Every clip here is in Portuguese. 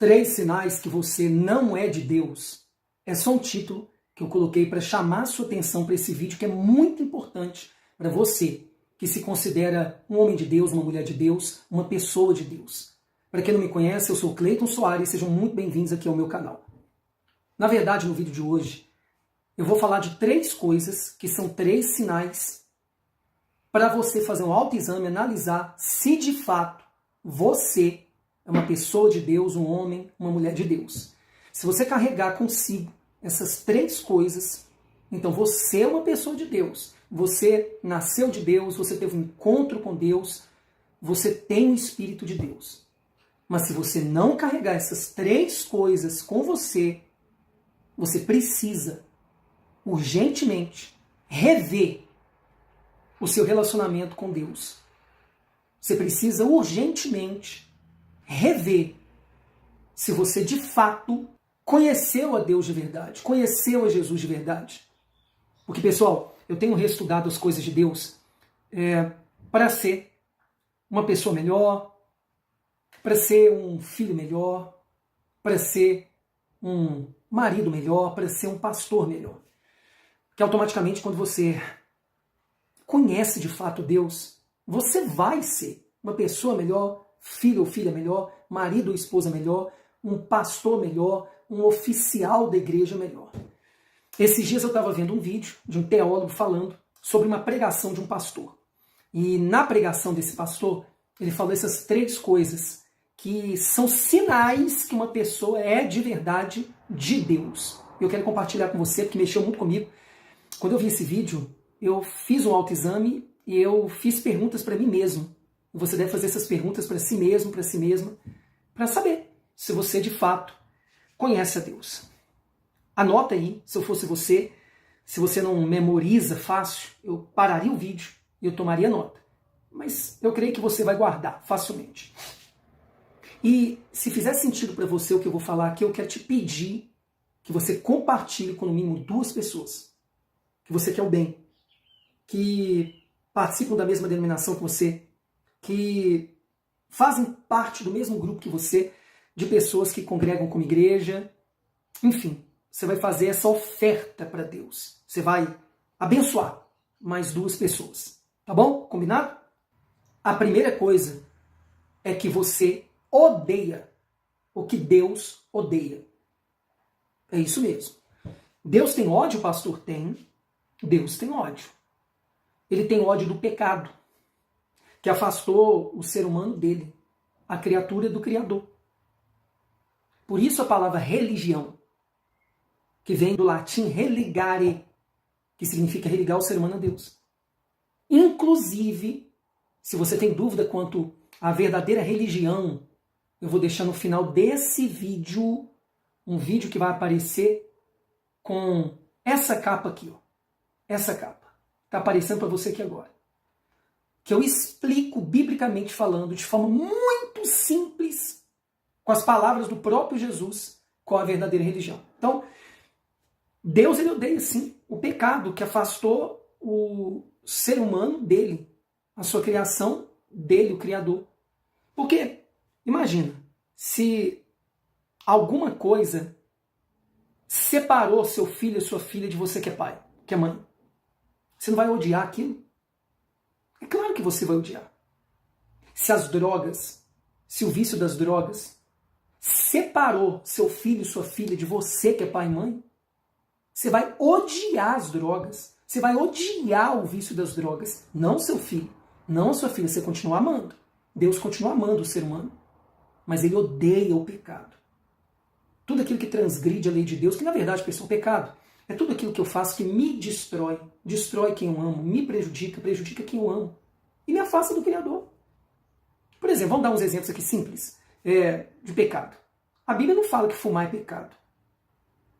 3 sinais que você não é de Deus é só um título que eu coloquei para chamar a sua atenção para esse vídeo que é muito importante para você que se considera um homem de Deus, uma mulher de Deus, uma pessoa de Deus. Para quem não me conhece, eu sou Cleiton Soares, sejam muito bem-vindos aqui ao meu canal. Na verdade, no vídeo de hoje, eu vou falar de 3 coisas que são 3 sinais para você fazer um autoexame, analisar se de fato você é uma pessoa de Deus, um homem, uma mulher de Deus. Se você carregar consigo essas 3 coisas, então você é uma pessoa de Deus. Você nasceu de Deus, você teve um encontro com Deus, você tem o Espírito de Deus. Mas se você não carregar essas 3 coisas com você, você precisa urgentemente rever o seu relacionamento com Deus. Você precisa urgentemente rever se você de fato conheceu a Deus de verdade, conheceu a Jesus de verdade. Porque, pessoal, eu tenho reestudado as coisas de Deus para ser uma pessoa melhor, para ser um filho melhor, para ser um marido melhor, para ser um pastor melhor. Que automaticamente, quando você conhece de fato Deus, você vai ser uma pessoa melhor, filho ou filha melhor, marido ou esposa melhor, um pastor melhor, um oficial da igreja melhor. Esses dias eu estava vendo um vídeo de um teólogo falando sobre uma pregação de um pastor. E na pregação desse pastor, ele falou essas 3 coisas que são sinais que uma pessoa é de verdade de Deus. Eu quero compartilhar com você, porque mexeu muito comigo. Quando eu vi esse vídeo, eu fiz um autoexame e eu fiz perguntas para mim mesmo. Você deve fazer essas perguntas para si mesmo, para si mesma, para saber se você de fato conhece a Deus. Anota aí, se eu fosse você, se você não memoriza fácil, eu pararia o vídeo e eu tomaria nota. Mas eu creio que você vai guardar facilmente. E se fizer sentido para você o que eu vou falar aqui, eu quero te pedir que você compartilhe com no mínimo 2 pessoas. Que você quer o bem. Que participam da mesma denominação que você. Que fazem parte do mesmo grupo que você, de pessoas que congregam como igreja. Enfim, você vai fazer essa oferta para Deus. Você vai abençoar mais 2 pessoas. Tá bom? Combinado? A primeira coisa é que você odeia o que Deus odeia. É isso mesmo. Deus tem ódio, o pastor? Tem. Deus tem ódio. Ele tem ódio do pecado, que afastou o ser humano dele, a criatura do Criador. Por isso a palavra religião, que vem do latim religare, que significa religar o ser humano a Deus. Inclusive, se você tem dúvida quanto à verdadeira religião, eu vou deixar no final desse vídeo, um vídeo que vai aparecer com essa capa aqui, ó. Essa capa. Está aparecendo para você aqui agora. Que eu explico, biblicamente falando, de forma muito simples, com as palavras do próprio Jesus, qual a verdadeira religião. Então, Deus ele odeia sim o pecado que afastou o ser humano dele, a sua criação dele, o Criador. Porque, imagina, se alguma coisa separou seu filho ou sua filha de você que é pai, que é mãe, você não vai odiar aquilo? É claro que você vai odiar. Se as drogas, se o vício das drogas separou seu filho e sua filha de você que é pai e mãe, você vai odiar as drogas. Você vai odiar o vício das drogas. Não seu filho, não a sua filha. Você continua amando. Deus continua amando o ser humano. Mas ele odeia o pecado. Tudo aquilo que transgride a lei de Deus, que na verdade, pessoal, pecado é tudo aquilo que eu faço que me destrói. Destrói quem eu amo, me prejudica, prejudica quem eu amo. E me afasta do Criador. Por exemplo, vamos dar uns exemplos aqui simples de pecado. A Bíblia não fala que fumar é pecado.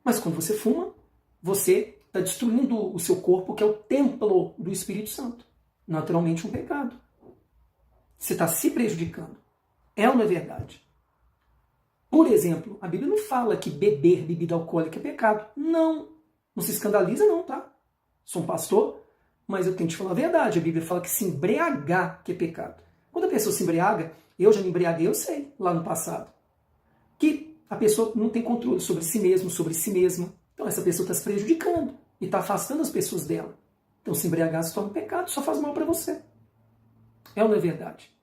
Mas quando você fuma, você está destruindo o seu corpo, que é o templo do Espírito Santo. Naturalmente um pecado. Você está se prejudicando. É ou não é verdade? Por exemplo, a Bíblia não fala que beber bebida alcoólica é pecado. Não. Não se escandaliza não, tá? Sou um pastor, mas eu tenho que te falar a verdade. A Bíblia fala que se embriagar que é pecado. Quando a pessoa se embriaga, eu já me embriaguei, eu sei, lá no passado. Que a pessoa não tem controle sobre si mesmo, sobre si mesma. Então essa pessoa está se prejudicando e está afastando as pessoas dela. Então se embriagar se torna um pecado, só faz mal para você. É ou não é verdade?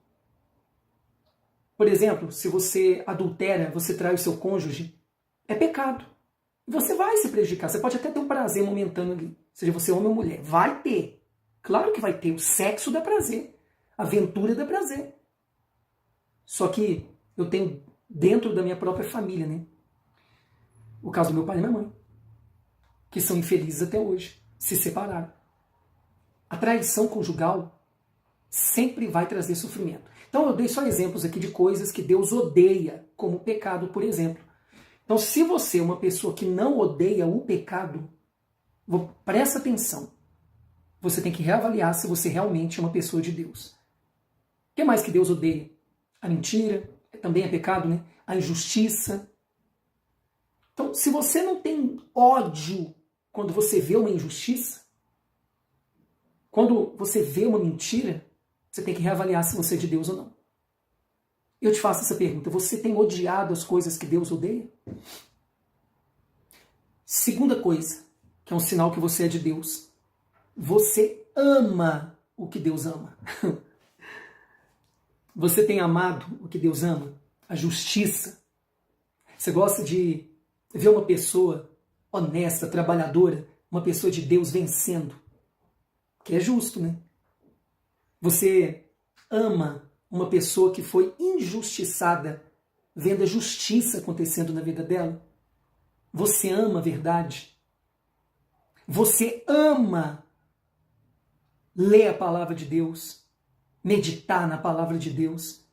Por exemplo, se você adultera, você trai o seu cônjuge, é pecado. Você vai se prejudicar. Você pode até ter um prazer momentâneo ali. Seja você homem ou mulher. Vai ter. Claro que vai ter. O sexo dá prazer. A aventura dá prazer. Só que eu tenho dentro da minha própria família, né? O caso do meu pai e minha mãe. Que são infelizes até hoje. Se separaram. A traição conjugal sempre vai trazer sofrimento. Então eu dei só exemplos aqui de coisas que Deus odeia, como o pecado, por exemplo. Então se você é uma pessoa que não odeia o pecado, presta atenção. Você tem que reavaliar se você realmente é uma pessoa de Deus. O que mais que Deus odeia? A mentira, também é pecado, né? A injustiça. Então, se você não tem ódio quando você vê uma injustiça, quando você vê uma mentira, você tem que reavaliar se você é de Deus ou não. Eu te faço essa pergunta. Você tem odiado as coisas que Deus odeia? Segunda coisa, que é um sinal que você é de Deus. Você ama o que Deus ama. Você tem amado o que Deus ama? A justiça. Você gosta de ver uma pessoa honesta, trabalhadora, uma pessoa de Deus vencendo. Que é justo, né? Você ama uma pessoa que foi injustiçada, vendo a justiça acontecendo na vida dela? Você ama a verdade? Você ama ler a palavra de Deus? Meditar na palavra de Deus?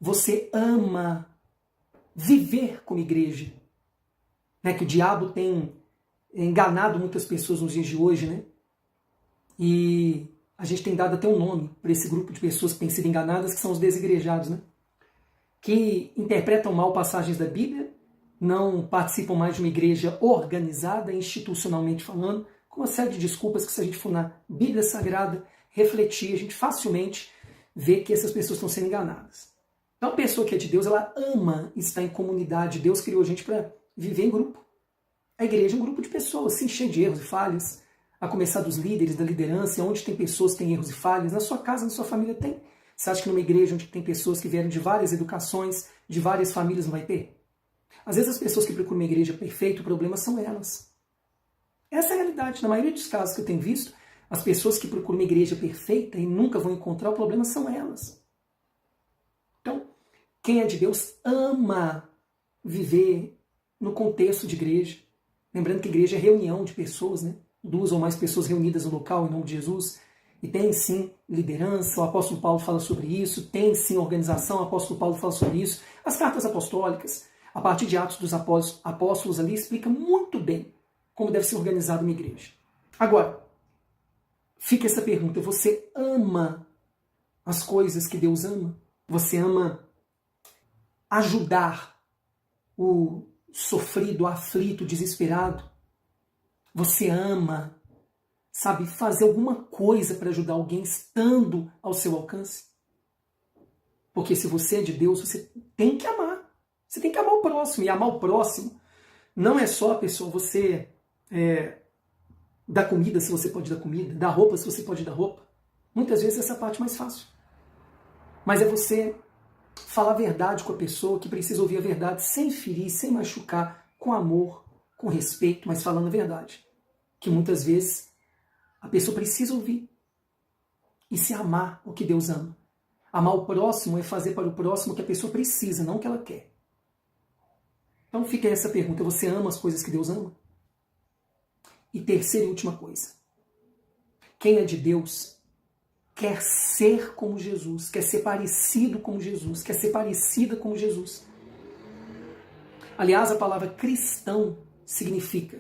Você ama viver como igreja? Né? Que o diabo tem enganado muitas pessoas nos dias de hoje, né? E a gente tem dado até um nome para esse grupo de pessoas que têm sido enganadas, que são os desigrejados, né? Que interpretam mal passagens da Bíblia, não participam mais de uma igreja organizada, institucionalmente falando, com uma série de desculpas que, se a gente for na Bíblia Sagrada refletir, a gente facilmente vê que essas pessoas estão sendo enganadas. Então a pessoa que é de Deus, ela ama estar em comunidade. Deus criou a gente para viver em grupo. A igreja é um grupo de pessoas, se encher de erros e falhas, a começar dos líderes, da liderança, onde tem pessoas que têm erros e falhas, na sua casa, na sua família tem. Você acha que numa igreja onde tem pessoas que vieram de várias educações, de várias famílias, não vai ter? Às vezes as pessoas que procuram uma igreja perfeita, o problema são elas. Essa é a realidade. Na maioria dos casos que eu tenho visto, as pessoas que procuram uma igreja perfeita e nunca vão encontrar, o problema são elas. Então, quem é de Deus ama viver no contexto de igreja. Lembrando que igreja é reunião de pessoas, né? 2 ou mais pessoas reunidas no local em nome de Jesus. E tem sim liderança, o apóstolo Paulo fala sobre isso, tem sim organização, o apóstolo Paulo fala sobre isso. As cartas apostólicas, a partir de Atos dos Apóstolos ali, explica muito bem como deve ser organizada uma igreja. Agora, fica essa pergunta: você ama as coisas que Deus ama? Você ama ajudar o sofrido, o aflito, o desesperado? Você ama, sabe, fazer alguma coisa para ajudar alguém estando ao seu alcance? Porque se você é de Deus, você tem que amar. Você tem que amar o próximo. E amar o próximo não é só a pessoa, você dar comida se você pode dar comida, dar roupa se você pode dar roupa. Muitas vezes essa é a parte mais fácil. Mas é você falar a verdade com a pessoa que precisa ouvir a verdade sem ferir, sem machucar, com amor, com respeito, mas falando a verdade. Que muitas vezes a pessoa precisa ouvir. E se amar o que Deus ama. Amar o próximo é fazer para o próximo o que a pessoa precisa, não o que ela quer. Então fica essa pergunta: você ama as coisas que Deus ama? E terceira e última coisa: quem é de Deus quer ser como Jesus, quer ser parecido como Jesus, quer ser parecida como Jesus. Aliás, a palavra cristão significa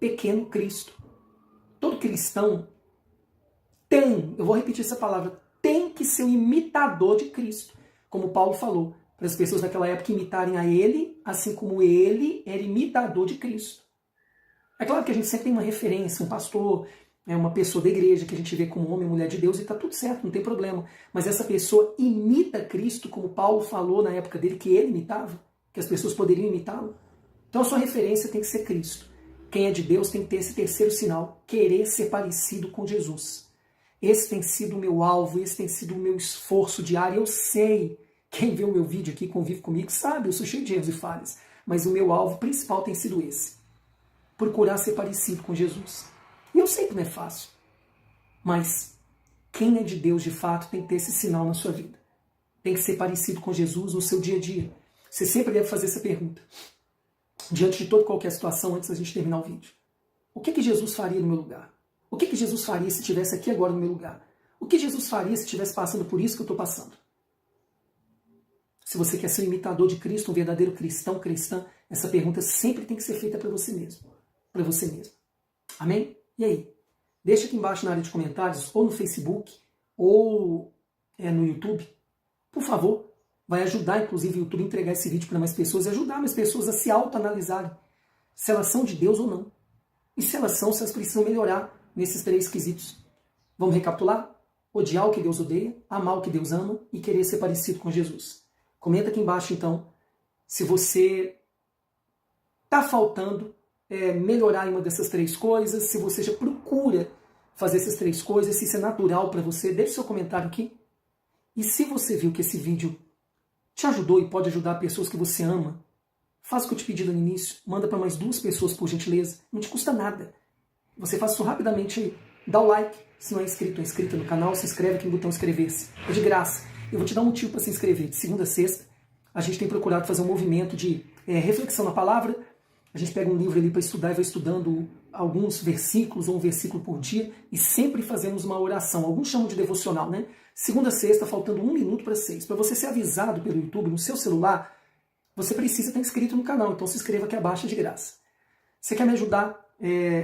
pequeno Cristo. Todo cristão tem, eu vou repetir essa palavra, tem que ser um imitador de Cristo. Como Paulo falou, para as pessoas daquela época imitarem a ele, assim como ele era imitador de Cristo. É claro que a gente sempre tem uma referência, um pastor, uma pessoa da igreja que a gente vê como homem, mulher de Deus, e está tudo certo, não tem problema. Mas essa pessoa imita Cristo, como Paulo falou na época dele que ele imitava. que as pessoas poderiam imitá-lo? Então a sua referência tem que ser Cristo. Quem é de Deus tem que ter esse terceiro sinal, querer ser parecido com Jesus. Esse tem sido o meu alvo, esse tem sido o meu esforço diário. Eu sei, quem vê o meu vídeo aqui, convive comigo, sabe, eu sou cheio de erros e falhas. Mas o meu alvo principal tem sido esse. Procurar ser parecido com Jesus. E eu sei que não é fácil. Mas quem é de Deus de fato tem que ter esse sinal na sua vida. Tem que ser parecido com Jesus no seu dia a dia. Você sempre deve fazer essa pergunta. Diante de toda e qualquer situação, antes da gente terminar o vídeo. O que Jesus faria no meu lugar? O que Jesus faria se estivesse aqui agora no meu lugar? O que Jesus faria se estivesse passando por isso que eu estou passando? Se você quer ser um imitador de Cristo, um verdadeiro cristão, cristã, essa pergunta sempre tem que ser feita para você mesmo. Para você mesmo. Amém? E aí? Deixa aqui embaixo na área de comentários, ou no Facebook, ou no YouTube. Por favor, vai ajudar, inclusive, o YouTube a entregar esse vídeo para mais pessoas e ajudar mais pessoas a se autoanalisarem se elas são de Deus ou não. E se elas são, se elas precisam melhorar nesses 3 quesitos. Vamos recapitular? Odiar o que Deus odeia, amar o que Deus ama e querer ser parecido com Jesus. Comenta aqui embaixo, então, se você está faltando melhorar em uma dessas 3 coisas, se você já procura fazer essas 3 coisas, se isso é natural para você, deixe seu comentário aqui. E se você viu que esse vídeo te ajudou e pode ajudar pessoas que você ama, faz o que eu te pedi no início, manda para mais 2 pessoas, por gentileza, não te custa nada. Você faz isso rapidamente aí, dá o like, se não é inscrito ou inscrita no canal, se inscreve aqui no botão inscrever-se, é de graça. Eu vou te dar um motivo para se inscrever. De segunda a sexta, a gente tem procurado fazer um movimento de reflexão na palavra. A gente pega um livro ali para estudar e vai estudando alguns versículos ou um versículo por dia e sempre fazemos uma oração. Alguns chamam de devocional, né? Segunda a sexta, faltando 1 minuto para 6. Para você ser avisado pelo YouTube no seu celular, você precisa estar inscrito no canal. Então se inscreva aqui abaixo, é de graça. Você quer me ajudar?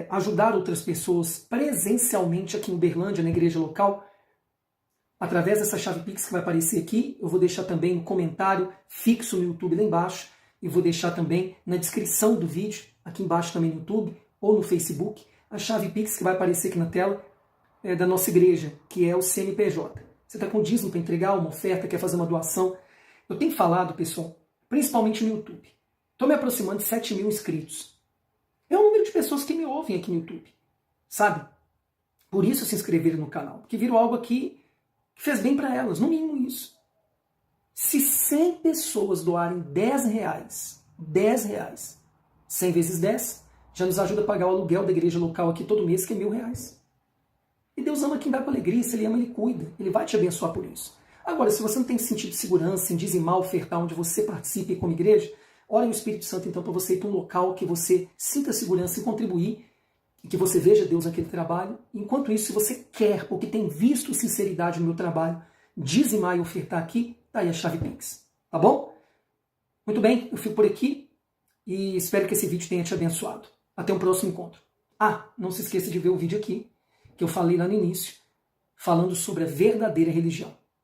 Ajudar outras pessoas presencialmente aqui em Uberlândia, na igreja local? Através dessa chave Pix que vai aparecer aqui, eu vou deixar também no comentário fixo no YouTube lá embaixo, e vou deixar também na descrição do vídeo, aqui embaixo também no YouTube, ou no Facebook, a chave Pix que vai aparecer aqui na tela da nossa igreja, que é o CNPJ. Você está com dízimo para entregar, uma oferta, quer fazer uma doação? Eu tenho falado, pessoal, principalmente no YouTube. Estou me aproximando de 7 mil inscritos. É o número de pessoas que me ouvem aqui no YouTube, sabe? Por isso se inscreveram no canal, porque viram algo aqui que fez bem para elas, no mínimo isso. Se 100 pessoas doarem R$10, 100 vezes 10, já nos ajuda a pagar o aluguel da igreja local aqui todo mês, que é R$1.000. E Deus ama quem dá com alegria, se Ele ama, Ele cuida. Ele vai te abençoar por isso. Agora, se você não tem sentido de segurança em dizimar, ofertar onde você participe como igreja, ore no Espírito Santo então para você ir para um local que você sinta segurança em contribuir e que você veja Deus naquele trabalho. Enquanto isso, se você quer, porque tem visto sinceridade no meu trabalho, dizimar e ofertar aqui, tá aí a chave Pix. Tá bom? Muito bem, eu fico por aqui e espero que esse vídeo tenha te abençoado. Até um próximo encontro. Não se esqueça de ver o vídeo aqui, que eu falei lá no início, falando sobre a verdadeira religião.